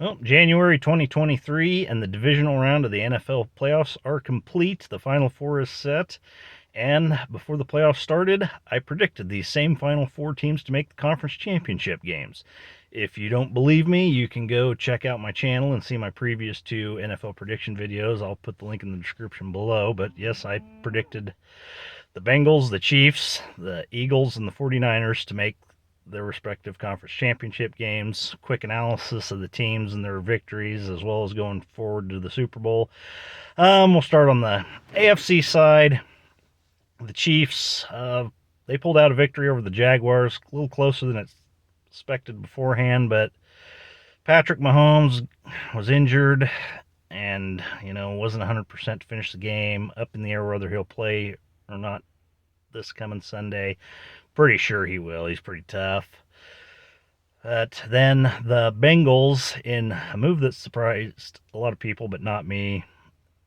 Well, January 2023 and the divisional round of the NFL playoffs are complete. The Final Four is set. And before the playoffs started, I predicted these same Final Four teams to make the conference championship games. If you don't believe me, you can go check out my channel and see my previous two NFL prediction videos. I'll put the link in the description below. But yes, I predicted the Bengals, the Chiefs, the Eagles, and the 49ers to make their respective conference championship games. Quick analysis of the teams and their victories, as well as going forward to the Super Bowl. We'll start on the AFC side. The Chiefs, they pulled out a victory over the Jaguars, a little closer than expected beforehand, but Patrick Mahomes was injured and, wasn't 100% to finish the game. Up in the air whether he'll play or not this coming Sunday. Pretty sure he will. He's pretty tough. But then the Bengals, in a move that surprised a lot of people, but not me.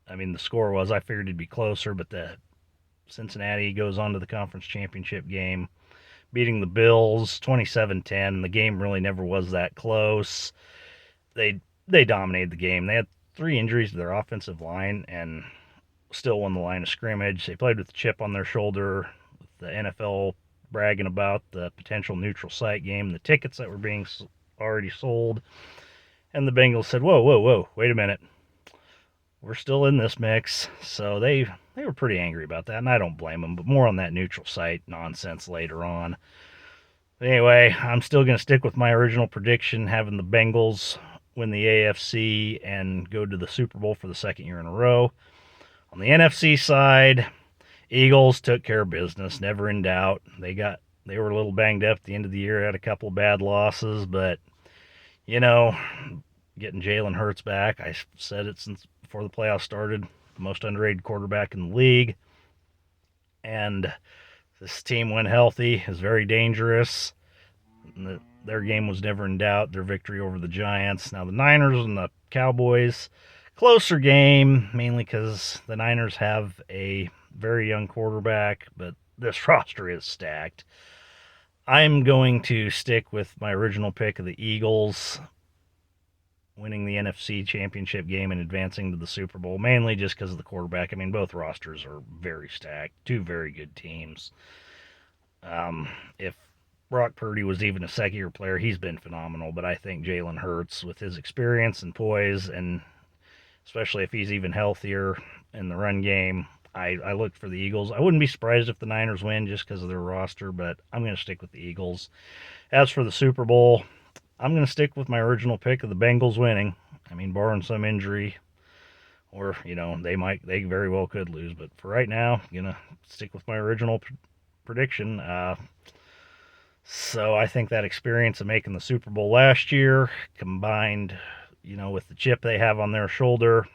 I mean, the score was, I figured it'd be closer, but the Cincinnati goes on to the conference championship game, beating the Bills 27-10. The game really never was that close. They dominated the game. They had 3 injuries to their offensive line and still won the line of scrimmage. They played with a chip on their shoulder, with the NFL bragging about the potential neutral site game, the tickets that were being already sold. And the Bengals said, whoa, wait a minute. We're still in this mix. So they were pretty angry about that, and I don't blame them, but more on that neutral site nonsense later on. But anyway, I'm still going to stick with my original prediction, having the Bengals win the AFC and go to the Super Bowl for the second year in a row. On the NFC side, Eagles took care of business, never in doubt. They were a little banged up at the end of the year, had a couple of bad losses, but getting Jalen Hurts back, I said it since before the playoffs started, the most underrated quarterback in the league. And this team, when healthy, is very dangerous. Their game was never in doubt, their victory over the Giants. Now the Niners and the Cowboys, closer game, mainly because the Niners have a very young quarterback, but this roster is stacked. I'm going to stick with my original pick of the Eagles winning the NFC Championship game and advancing to the Super Bowl, mainly just because of the quarterback. I mean, both rosters are very stacked, 2 very good teams. If Brock Purdy was even a second-year player, he's been phenomenal, but I think Jalen Hurts, with his experience and poise, and especially if he's even healthier in the run game, I look for the Eagles. I wouldn't be surprised if the Niners win just because of their roster, but I'm going to stick with the Eagles. As for the Super Bowl, I'm going to stick with my original pick of the Bengals winning. I mean, barring some injury, or, they very well could lose. But for right now, I'm going to stick with my original prediction. So I think that experience of making the Super Bowl last year, combined, with the chip they have on their shoulder,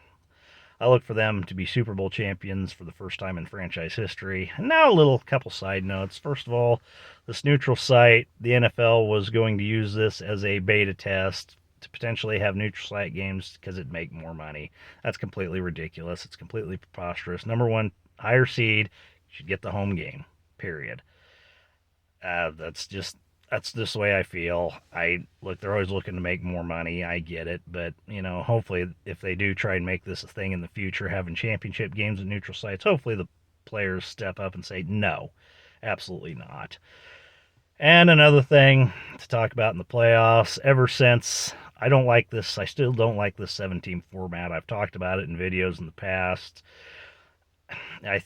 I look for them to be Super Bowl champions for the first time in franchise history. And now a couple side notes. First of all, this neutral site, the NFL was going to use this as a beta test to potentially have neutral site games because it'd make more money. That's completely ridiculous. It's completely preposterous. Number one, higher seed should get the home game, period. That's just the way I feel. They're always looking to make more money. I get it, but hopefully, if they do try and make this a thing in the future, having championship games at neutral sites, hopefully the players step up and say no, absolutely not. And another thing to talk about in the playoffs, ever since I still don't like this 7-team format. I've talked about it in videos in the past. I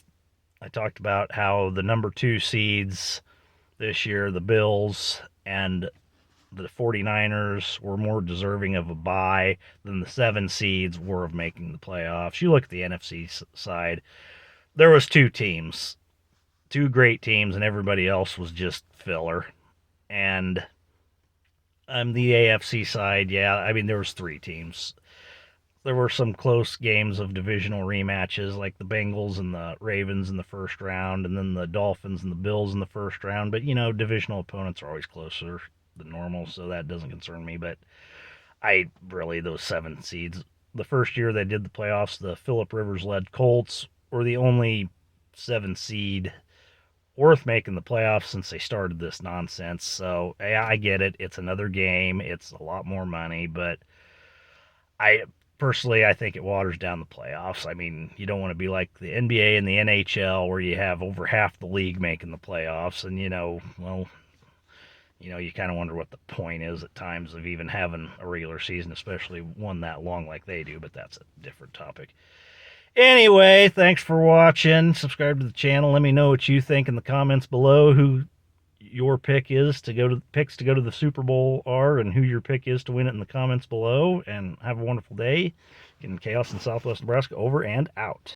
talked about how the number 2 seeds this year, the Bills and the 49ers, were more deserving of a bye than the 7 seeds were of making the playoffs. You look at the NFC side, there was 2 teams, 2 great teams, and everybody else was just filler. And on the AFC side, there was 3 teams. There were some close games of divisional rematches, like the Bengals and the Ravens in the first round, and then the Dolphins and the Bills in the first round. But, divisional opponents are always closer than normal, so that doesn't concern me. But those 7 seeds, the first year they did the playoffs, the Phillip Rivers-led Colts were the only 7 seed worth making the playoffs since they started this nonsense. So, I get it. It's another game. It's a lot more money, but I personally, I think it waters down the playoffs. I mean, you don't want to be like the NBA and the NHL where you have over half the league making the playoffs, and well, you kind of wonder what the point is at times of even having a regular season, especially one that long like they do. But that's a different topic. Anyway, thanks for watching. Subscribe to the channel. Let me know what you think in the comments below. Who your pick is to go to the Super Bowl are, and who your pick is to win it in the comments below. And have a wonderful day. In Chaos in Southwest Nebraska, over and out.